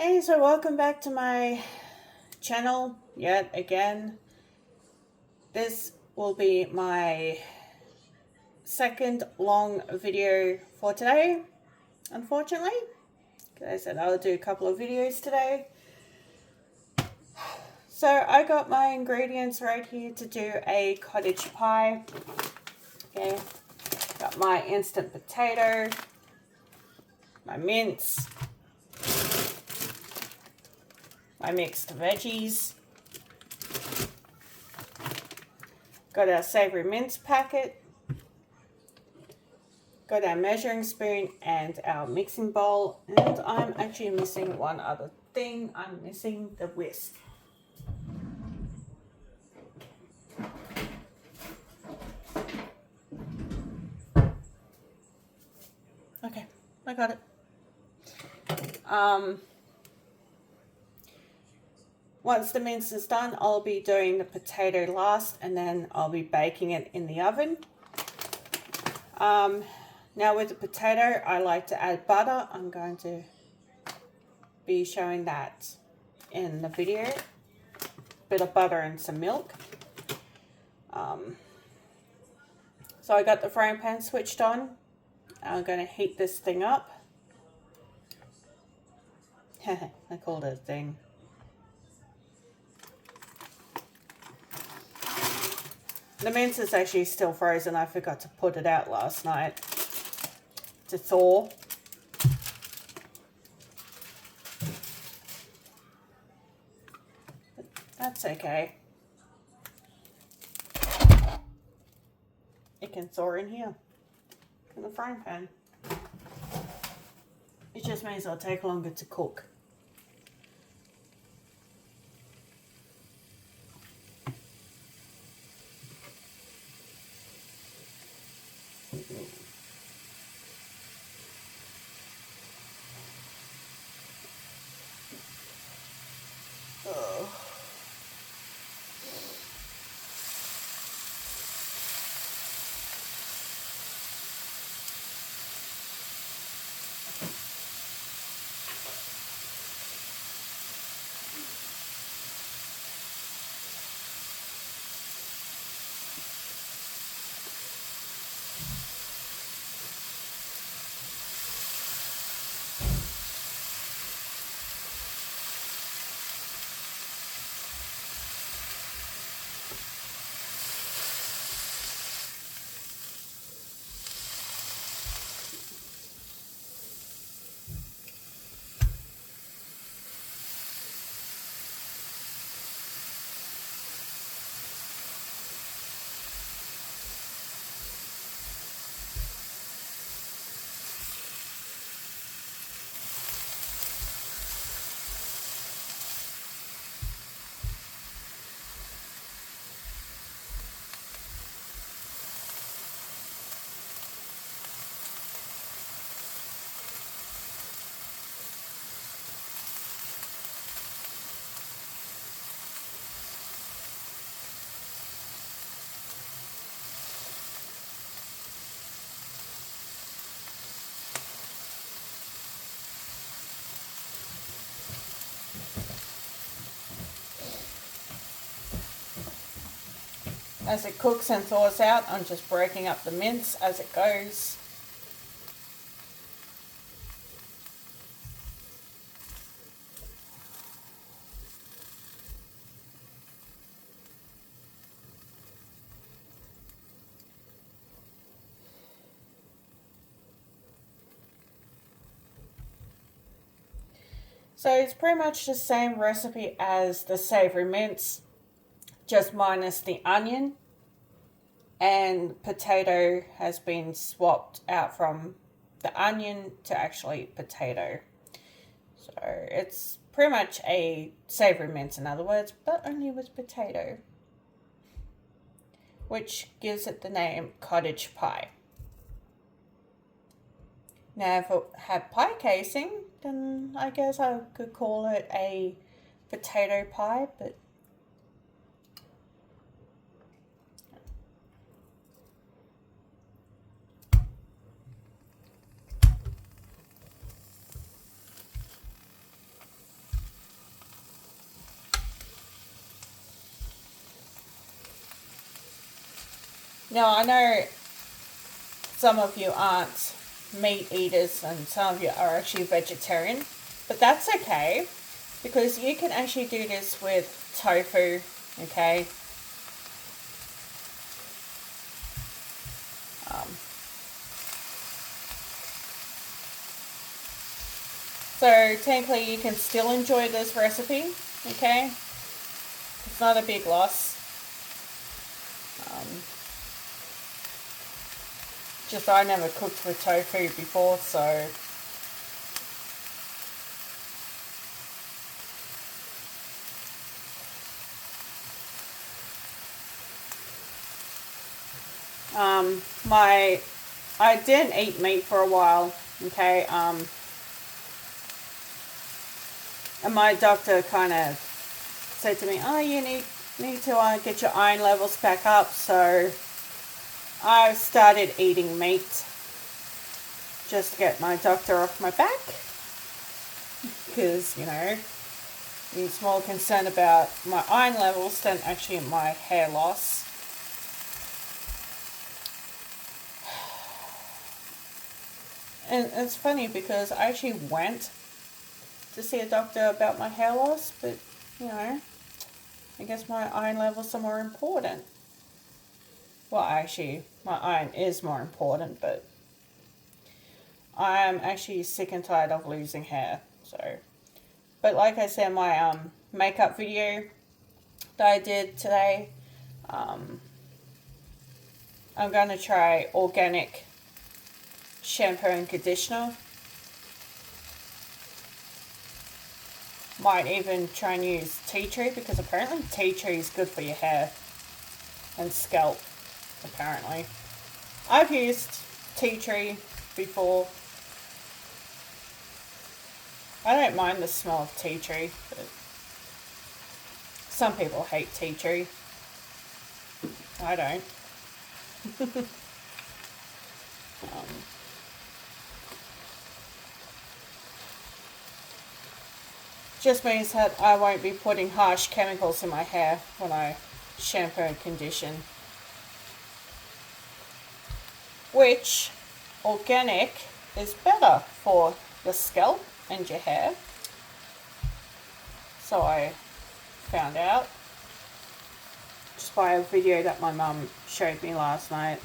Hey, so welcome back to my channel yet again. This will be my second long video for today, unfortunately. I said I'll do a couple of videos today. So I got my ingredients right here to do a cottage pie. Okay, got my instant potato, my mince, my mixed veggies, got our savory mince packet, got our measuring spoon and our mixing bowl, and I'm actually missing one other thing. I'm missing the whisk. Okay, I got it. Once the mince is done, I'll be doing the potato last, and then I'll be baking it in the oven. Now with the potato, I like to add butter. I'm going to be showing that in the video. Bit of butter and some milk. So I got the frying pan switched on. I'm going to heat this thing up. I called it a thing. The mince is actually still frozen. I forgot to put it out last night to thaw. But that's okay. It can thaw in here, in the frying pan. It just means it'll take longer to cook. Oh. As it cooks and thaws out, I'm just breaking up the mince as it goes. So it's pretty much the same recipe as the savory mince, just minus the onion, and potato has been swapped out from the onion to actually potato. So it's pretty much a savory mince, in other words, but only with potato, which gives it the name cottage pie. Now if it had pie casing, then I guess I could call it a potato pie, but Now, I know some of you aren't meat eaters and some of you are actually vegetarian, but that's okay because you can actually do this with tofu, okay? So technically you can still enjoy this recipe, okay? It's not a big loss. Just I never cooked with tofu before, so I didn't eat meat for a while, okay, and my doctor kind of said to me, oh, you need to get your iron levels back up, so I started eating meat just to get my doctor off my back, because, you know, he's more concerned about my iron levels than actually my hair loss. And it's funny because I actually went to see a doctor about my hair loss, but, you know, I guess my iron levels are more important. Well, actually, my iron is more important, but I'm actually sick and tired of losing hair, so. But like I said, my makeup video that I did today, I'm going to try organic shampoo and conditioner. Might even try and use tea tree, because apparently tea tree is good for your hair and scalp, apparently. I've used tea tree before. I don't mind the smell of tea tree, but some people hate tea tree. I don't. Just means that I won't be putting harsh chemicals in my hair when I shampoo and condition. Which, organic is better for the scalp and your hair. So I found out just by a video that my mum showed me last night.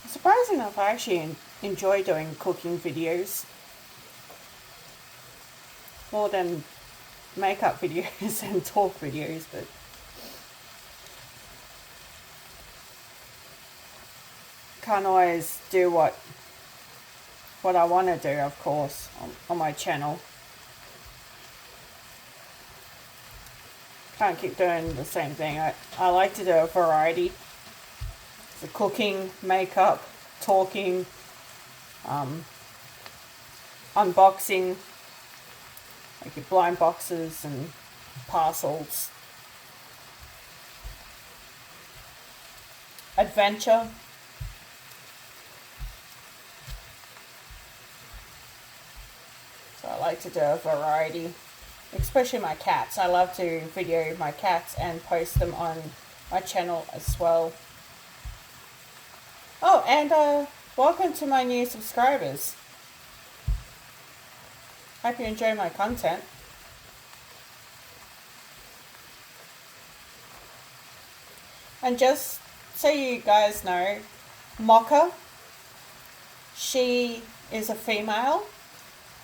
Surprising enough, I actually enjoy doing cooking videos more than makeup videos and talk videos, but can't always do what I want to do, of course, on my channel. Can't keep doing the same thing. I like to do a variety. The cooking, makeup, talking, unboxing, like your blind boxes and parcels, adventure. So I like to do a variety, especially my cats. I love to video my cats and post them on my channel as well. Oh, and welcome to my new subscribers. Hope you enjoy my content. And just so you guys know, Mocha, she is a female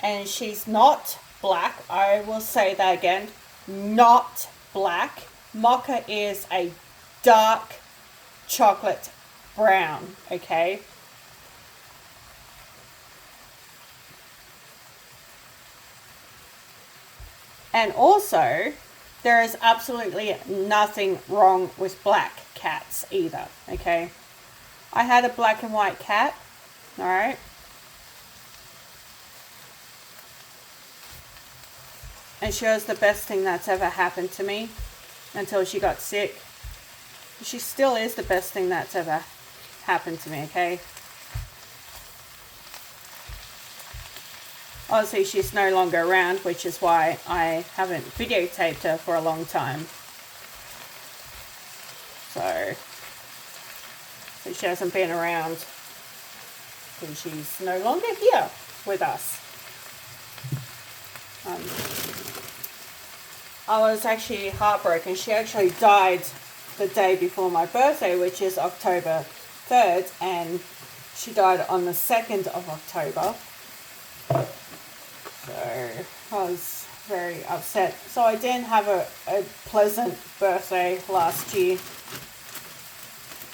and she's not black. I will say that again, not black. Mocha is a dark chocolate brown, okay? And also, there is absolutely nothing wrong with black cats either, okay? I had a black and white cat, all right? And she was the best thing that's ever happened to me until she got sick. She still is the best thing that's ever happened to me, okay? Obviously, she's no longer around, which is why I haven't videotaped her for a long time. So she hasn't been around because she's no longer here with us. I was actually heartbroken. She actually died the day before my birthday, which is October 3rd, and she died on the 2nd of October. So I was very upset. So I didn't have a pleasant birthday last year.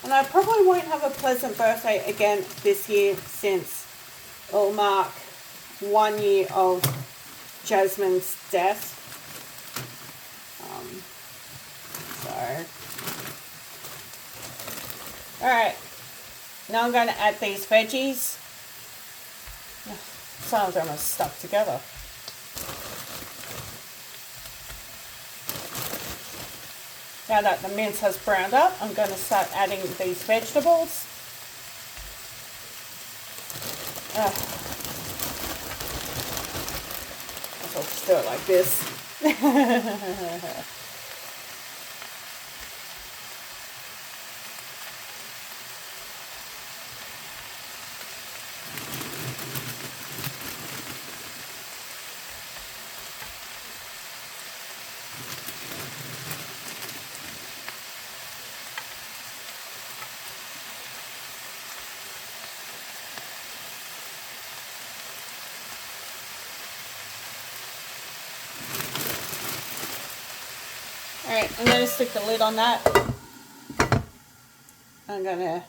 And I probably won't have a pleasant birthday again this year, since it'll mark 1 year of Jasmine's death. Alright, now I'm going to add these veggies. Some of them are stuck together. Now that the mince has browned up, I'm going to start adding these vegetables. I'll just do it like this. Alright, I'm going to stick the lid on that. I'm going to...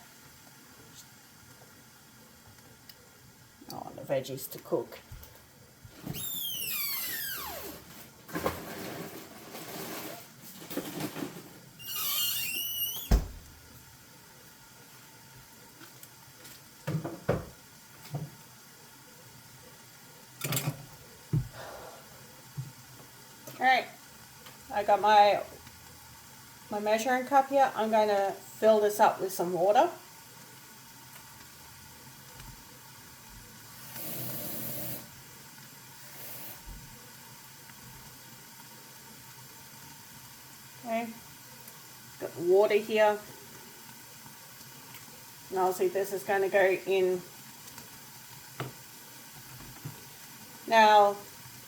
I want the veggies to cook. Alright, I got my measuring cup here. I'm going to fill this up with some water. Okay, got the water here. And obviously this is going to go in. Now,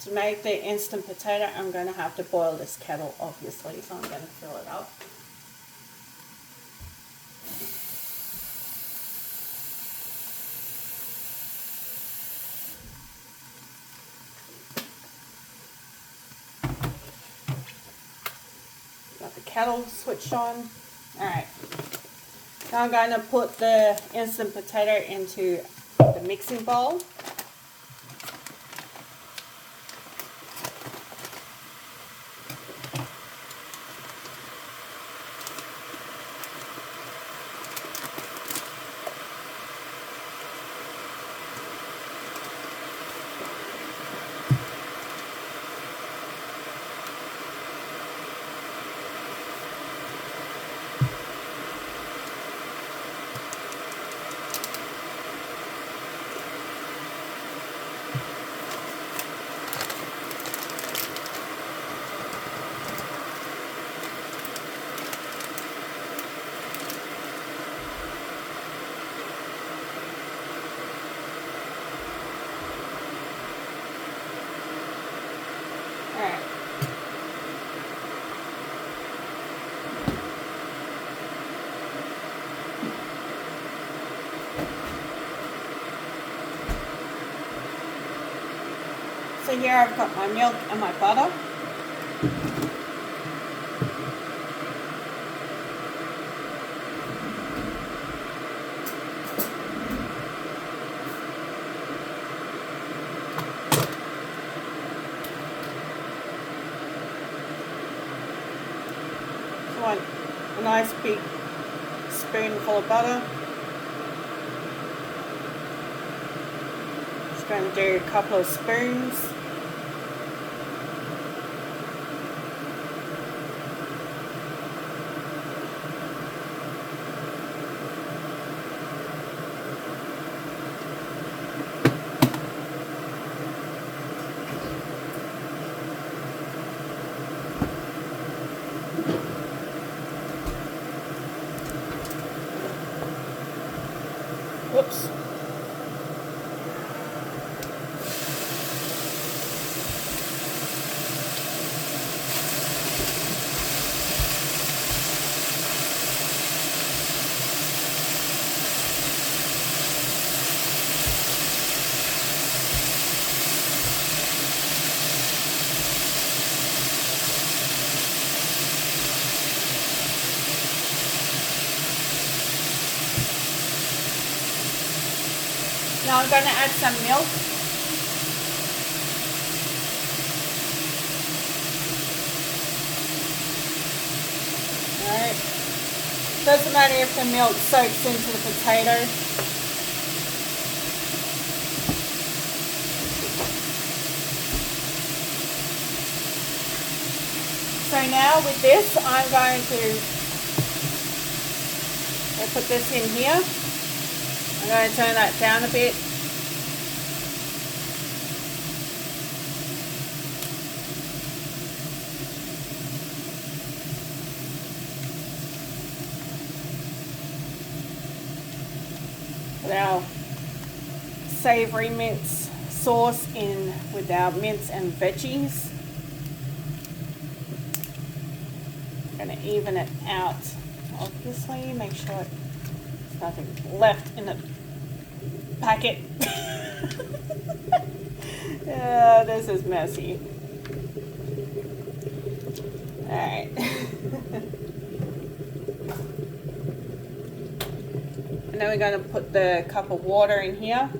to make the instant potato, I'm going to have to boil this kettle, obviously, so I'm going to fill it up. Got the kettle switched on. Alright. Now I'm going to put the instant potato into the mixing bowl. So here I've got my milk and my butter. nice big spoonful of butter. Just going to do a couple of spoons. Whoops. Now I'm going to add some milk. Alright. Doesn't matter if the milk soaks into the potato. So now with this, I'm going to put this in here. I'm going to turn that down a bit. With our savoury mince sauce in with our mince and veggies. I'm going to even it out, obviously, make sure there's nothing left in the packet. Yeah, this is messy. Alright. And then we're going to put the cup of water in here.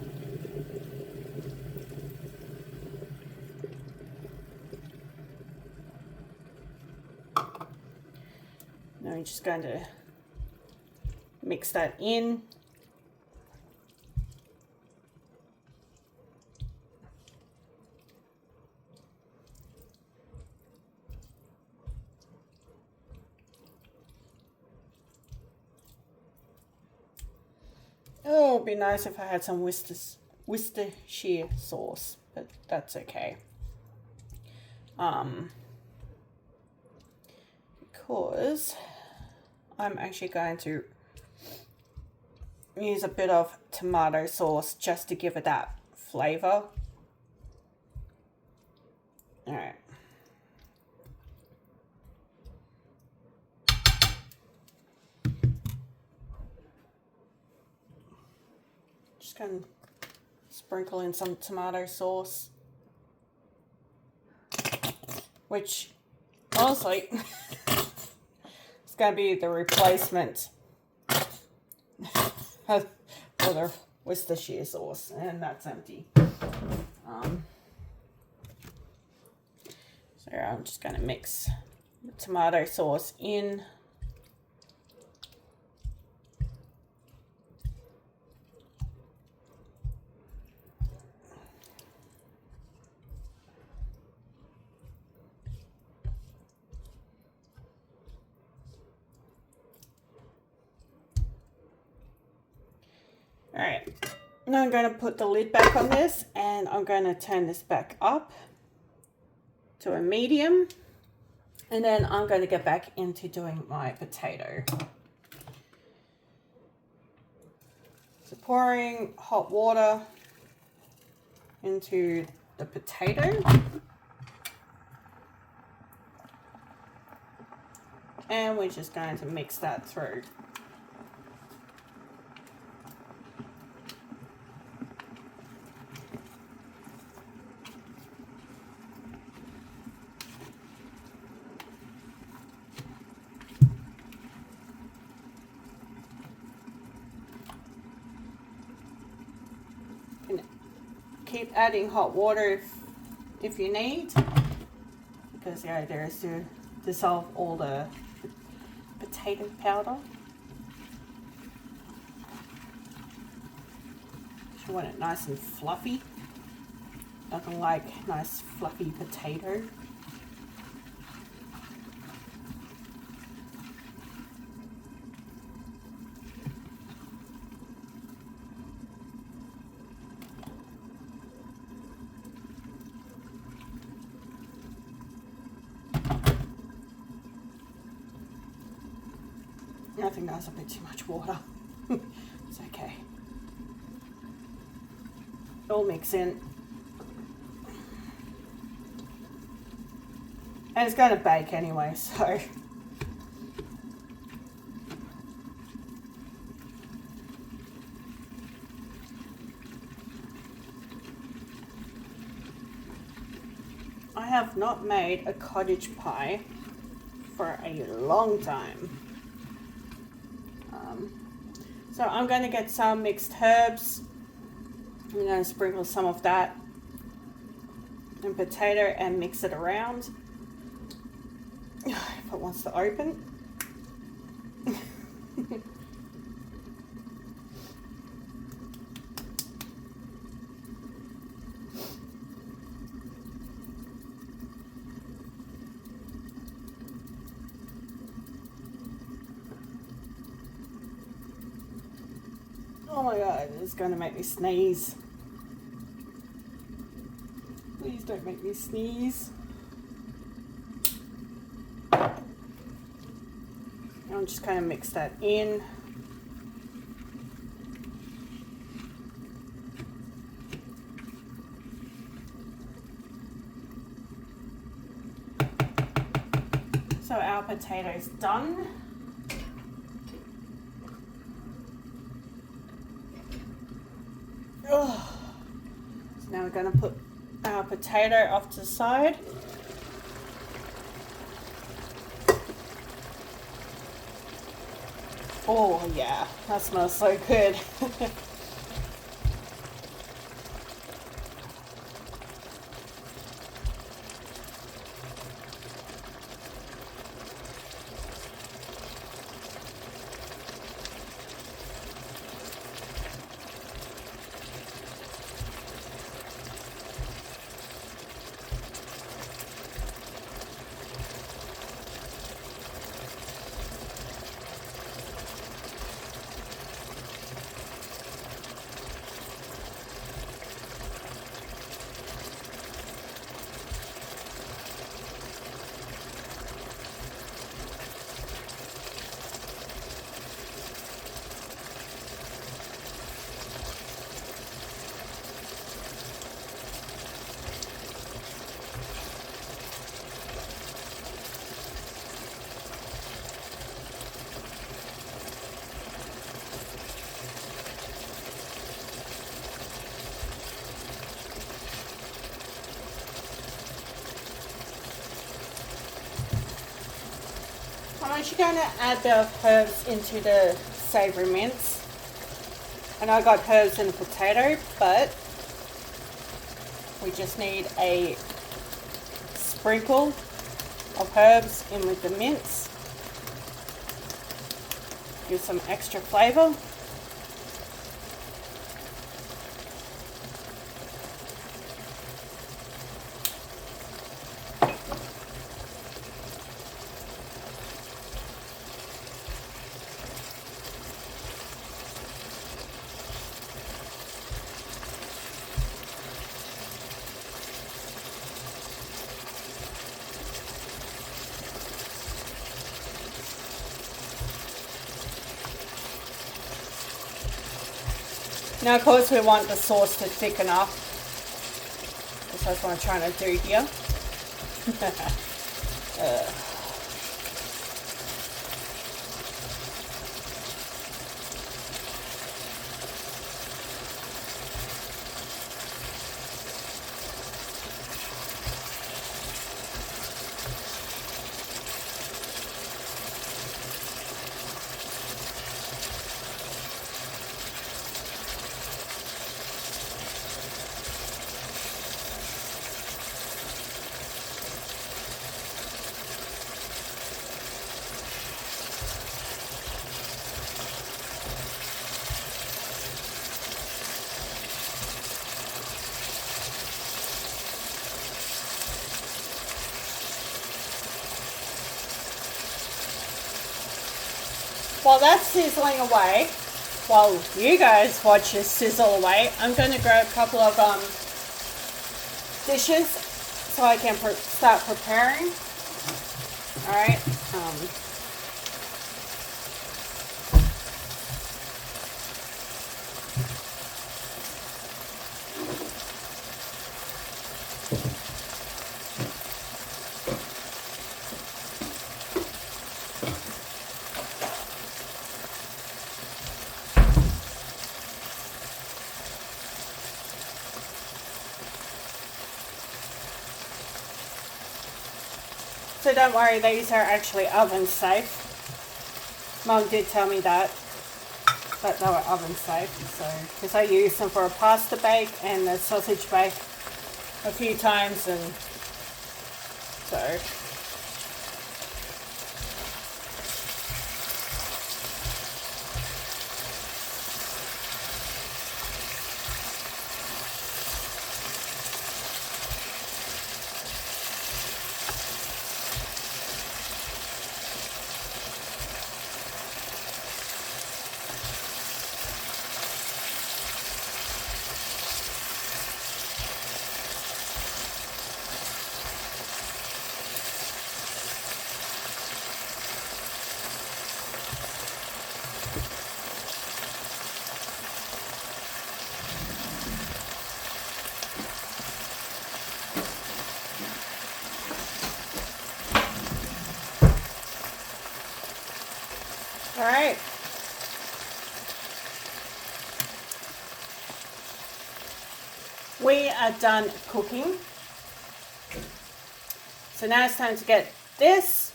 Now we're just going to mix that in. Oh, it'd be nice if I had some Worcestershire sauce, but that's okay. Because I'm actually going to use a bit of tomato sauce just to give it that flavor. All right. Just gonna sprinkle in some tomato sauce, which honestly it's gonna be the replacement for the Worcestershire sauce, and that's empty. So I'm just gonna mix the tomato sauce in. Alright, now I'm going to put the lid back on this, and I'm going to turn this back up to a medium, and then I'm going to get back into doing my potato. So pouring hot water into the potato, and we're just going to mix that through. Keep adding hot water if you need, because the idea is to dissolve all the potato powder. I want it nice and fluffy. Nothing like nice fluffy potato. I think that's a bit too much water. It's okay. All mix in. And it's going to bake anyway, so. I have not made a cottage pie for a long time. So I'm going to get some mixed herbs. I'm going to sprinkle some of that and potato and mix it around. If it wants to open. Oh my god, it's going to make me sneeze. Please don't make me sneeze. I'm just going to mix that in. So our potato's done. Oh. So now we're going to put our potato off to the side. Oh yeah, that smells so good. I'm actually going to add the herbs into the savoury mince. And I got herbs and a potato, but we just need a sprinkle of herbs in with the mince. Give some extra flavour. Now, of course, we want the sauce to thicken up. That's what I'm trying to do here. While that's sizzling away, while you guys watch it sizzle away, I'm going to grab a couple of dishes so I can start preparing. All right. So don't worry, these are actually oven safe. Mum did tell me that they were oven safe. So, because I used them for a pasta bake and a sausage bake a few times, and so. All right. We are done cooking. So now it's time to get this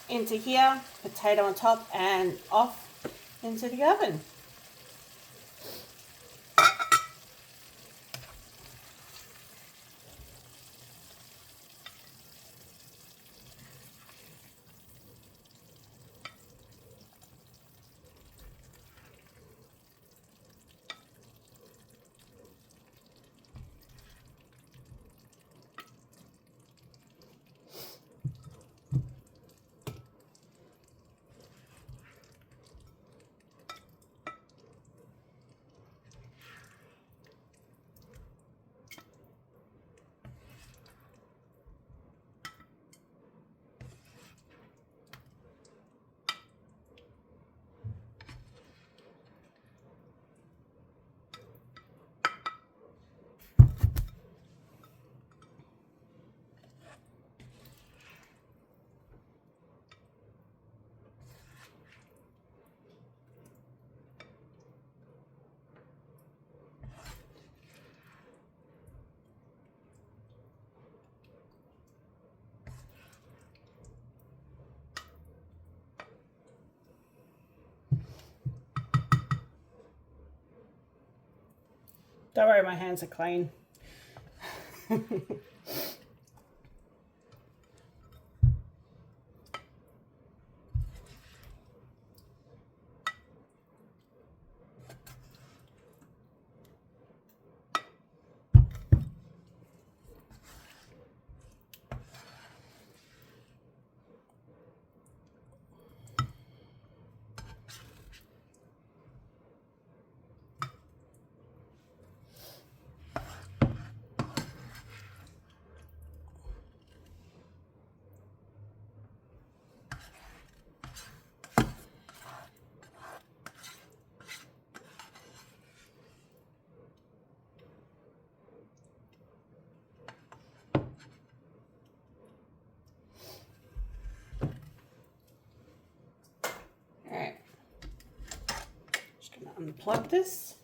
into here, potato on top, and off into the oven. Don't worry, my hands are clean. Unplug this.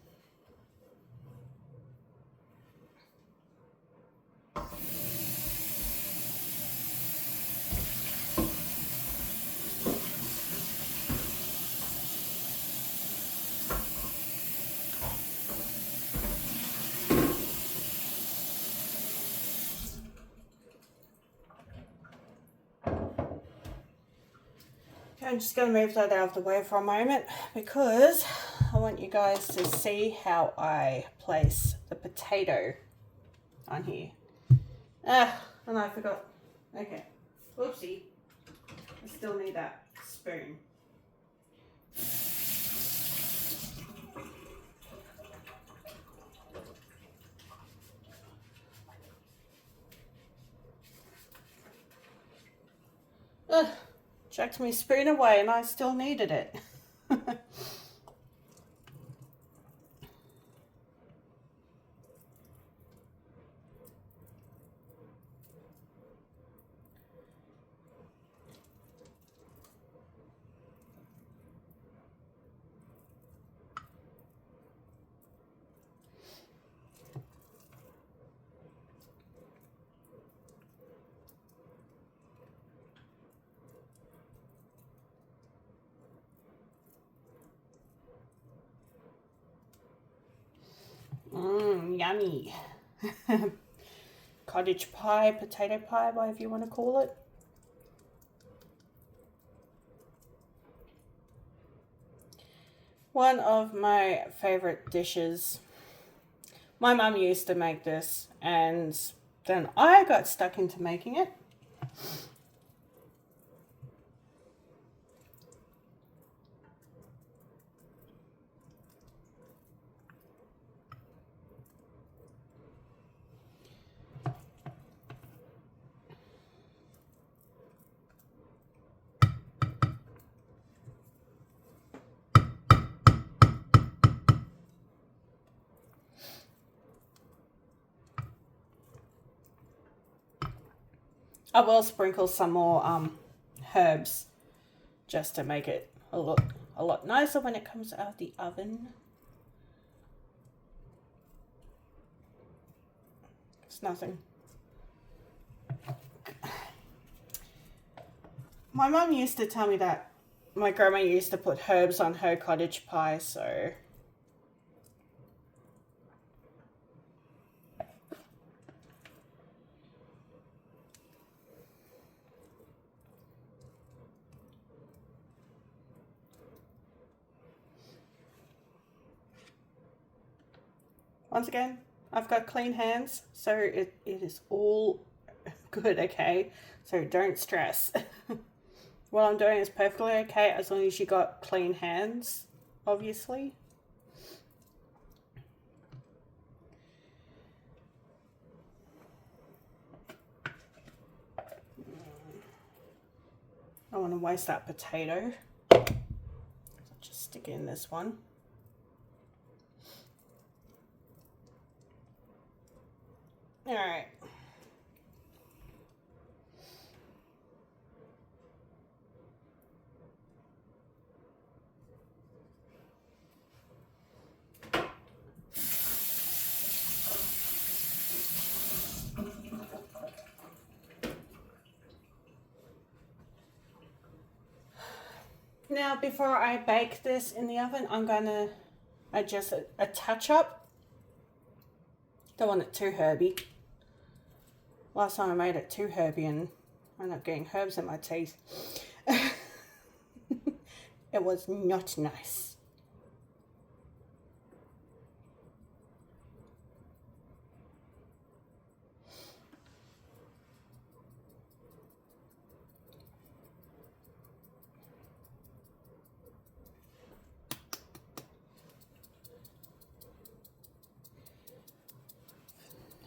Okay, I'm just going to move that out of the way for a moment because I want you guys to see how I place the potato on here. And I forgot. Okay, whoopsie. I still need that spoon. Ugh, chucked my spoon away and I still needed it. Yummy. Cottage pie, potato pie, whatever you want to call it. One of my favorite dishes. My mum used to make this and then I got stuck into making it. I will sprinkle some more herbs just to make it a lot nicer when it comes out of the oven. It's nothing. My mum used to tell me that my grandma used to put herbs on her cottage pie, so once again, I've got clean hands, so it is all good, okay? So don't stress. What I'm doing is perfectly okay as long as you got clean hands, obviously. I don't want to waste that potato. So just stick it in this one. All right. Now, before I bake this in the oven, I'm going to adjust a touch up. Don't want it too herby. Last time I made it too herby and I ended up getting herbs in my teeth. It was not nice.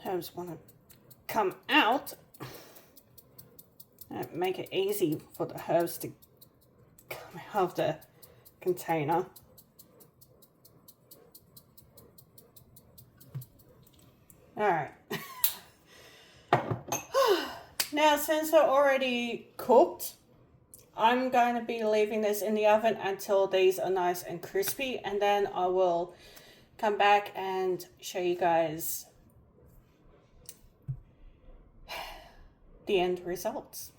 Herbs want to come out and make it easy for the herbs to come out of the container. All right. Now, since they're already cooked, I'm going to be leaving this in the oven until these are nice and crispy, and then I will come back and show you guys the end results.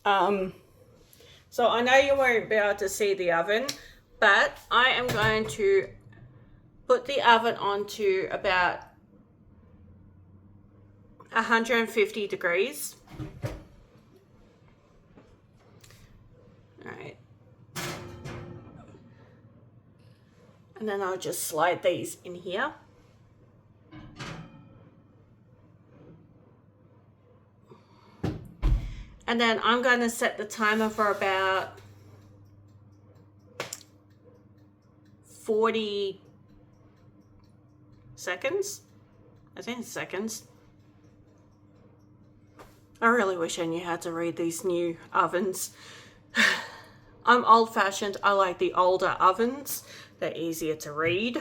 So I know you won't be able to see the oven, but I am going to put the oven on to about 150 degrees. All right. And then I'll just slide these in here. And then I'm going to set the timer for about 40 seconds. I think it's seconds. I really wish I knew how to read these new ovens. I'm old-fashioned. I like the older ovens. They're easier to read.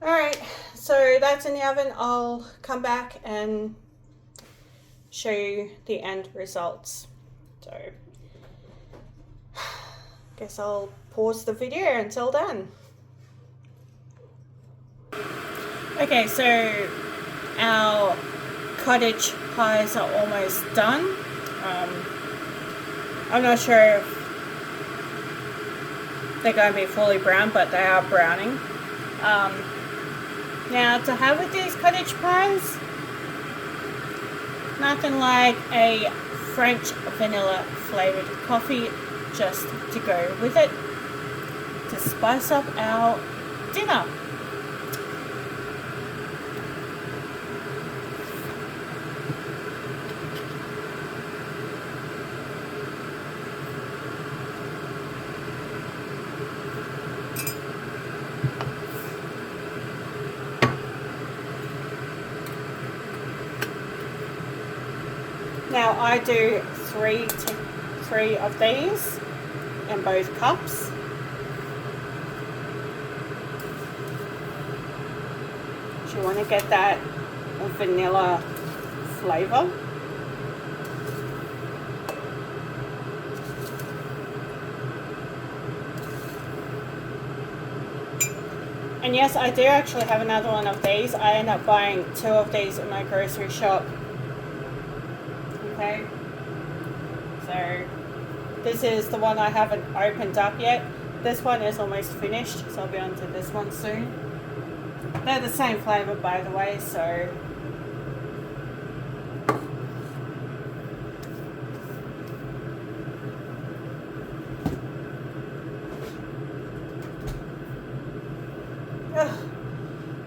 Alright, so that's in the oven. I'll come back and show you the end results. So, guess I'll pause the video until then. Okay, so our cottage pies are almost done. I'm not sure if they're going to be fully brown, but they are browning. Now, to have with these cottage pies, nothing like a French vanilla flavored coffee just to go with it to spice up our dinner. Now I do three of these in both cups. So you want to get that vanilla flavor. And yes, I do actually have another one of these. I end up buying 2 of these in my grocery shop. Okay, so this is the one I haven't opened up yet. This one is almost finished, so I'll be on to this one soon. They're the same flavour, by the way, so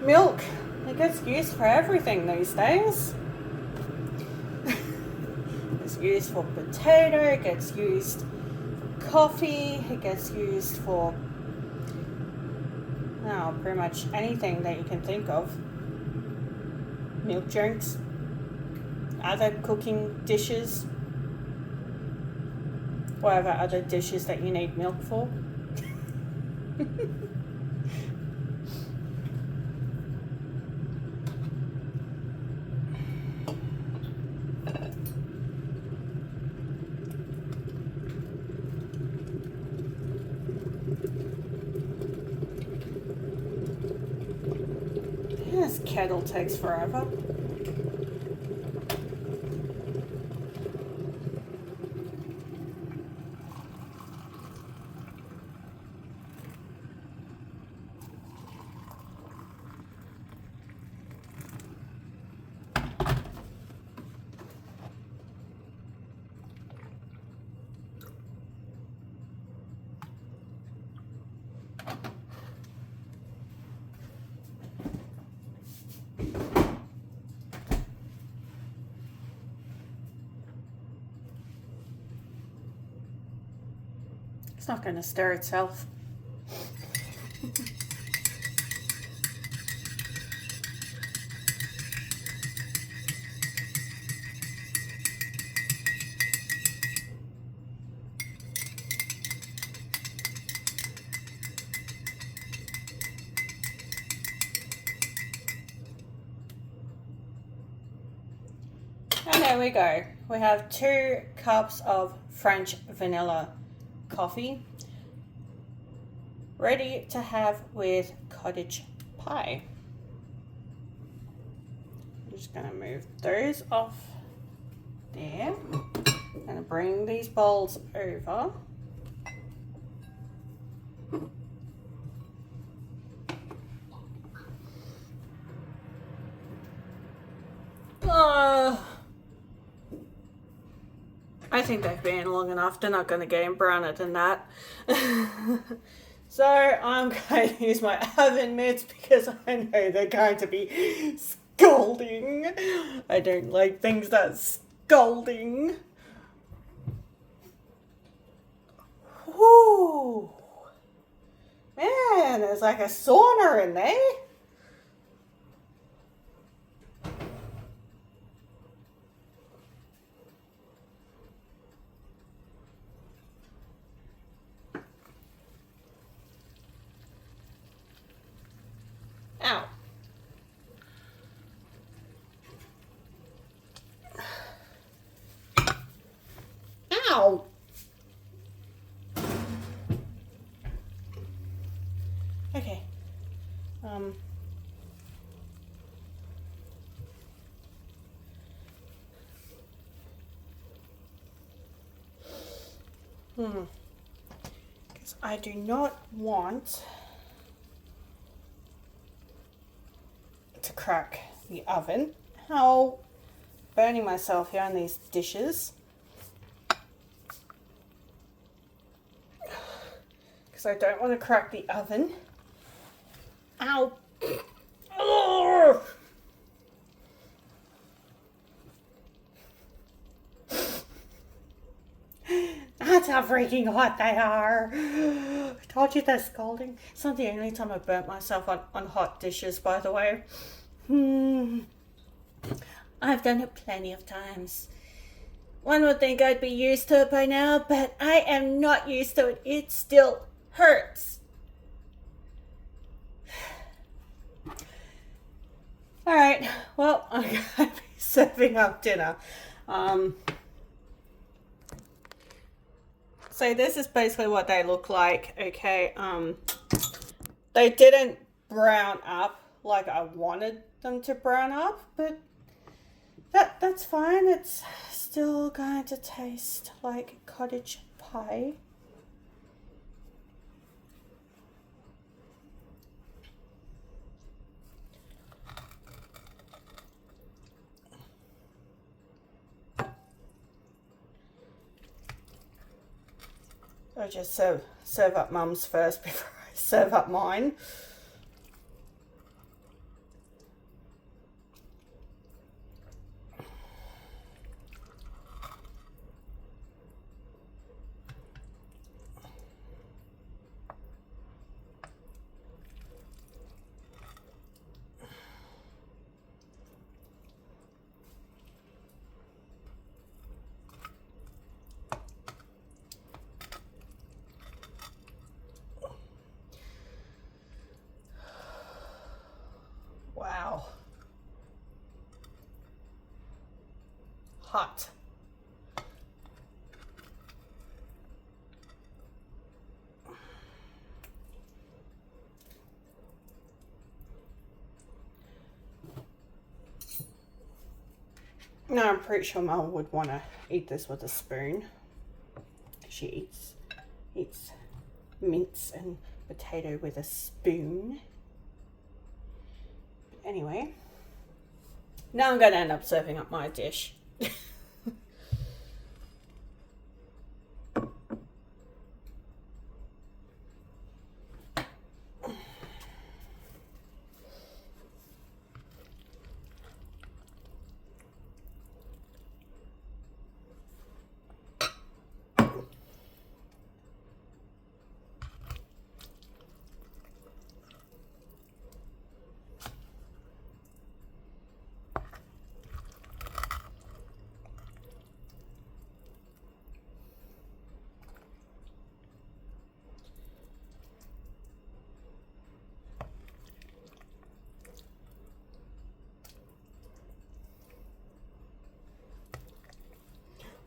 milk, it gets used for everything these days. It's used for potato, it gets used for coffee, it gets used for pretty much anything that you can think of. Milk drinks, other cooking dishes, whatever other dishes that you need milk for. This kettle takes forever. It's not going to stir itself. And there we go. We have 2 cups of French vanilla coffee ready to have with cottage pie. I'm just going to move those off there. I'm going to bring these bowls over. I think they've been long enough. They're not going to get any browner than that. So I'm going to use my oven mitts because I know they're going to be scalding. I don't like things that's scalding. Whoo! Man, there's like a sauna in there. Ow. Ow. Okay. Because I do not want to crack the oven. How burning myself here on these dishes. Because I don't want to crack the oven. Ow. Oh. That's how freaking hot they are. I told you they're scalding. It's not the only time I've burnt myself on hot dishes, by the way. I've done it plenty of times. One would think I'd be used to it by now, but I am not used to it. It still hurts. Alright, well, I'm going to be serving up dinner. So this is basically what they look like, okay? They didn't brown up like I wanted them to brown up, but that's fine. It's still going to taste like cottage pie. I just serve up Mum's first before I serve up mine. Wow. Hot. Now I'm pretty sure Mum would want to eat this with a spoon. She eats mince and potato with a spoon. Anyway, now I'm going to end up serving up my dish.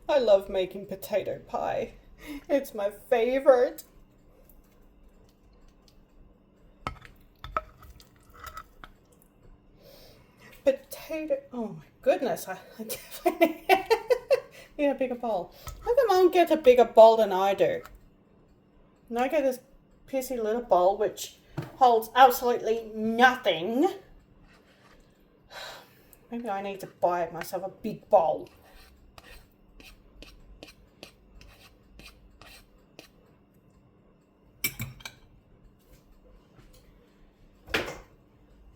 I love making potato pie. It's my favorite. Potato, oh my goodness, I definitely need a bigger bowl. How come Mum get a bigger bowl than I do? And I get this pissy little bowl which holds absolutely nothing. Maybe I need to buy myself a big bowl.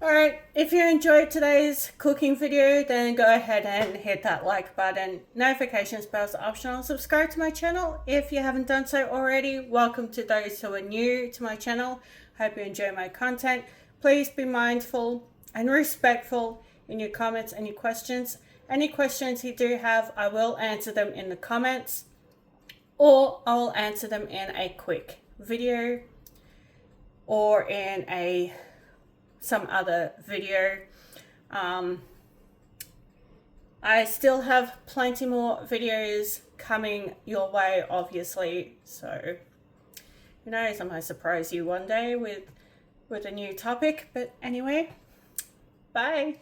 Alright, if you enjoyed today's cooking video, then go ahead and hit that like button. Notifications bells are optional. Subscribe to my channel if you haven't done so already. Welcome to those who are new to my channel. Hope you enjoy my content. Please be mindful and respectful in your comments and your questions. Any questions you do have, I will answer them in the comments, or I will answer them in a quick video or in some other video. I still have plenty more videos coming your way, obviously, so who knows, I might surprise you one day with a new topic. But anyway, bye.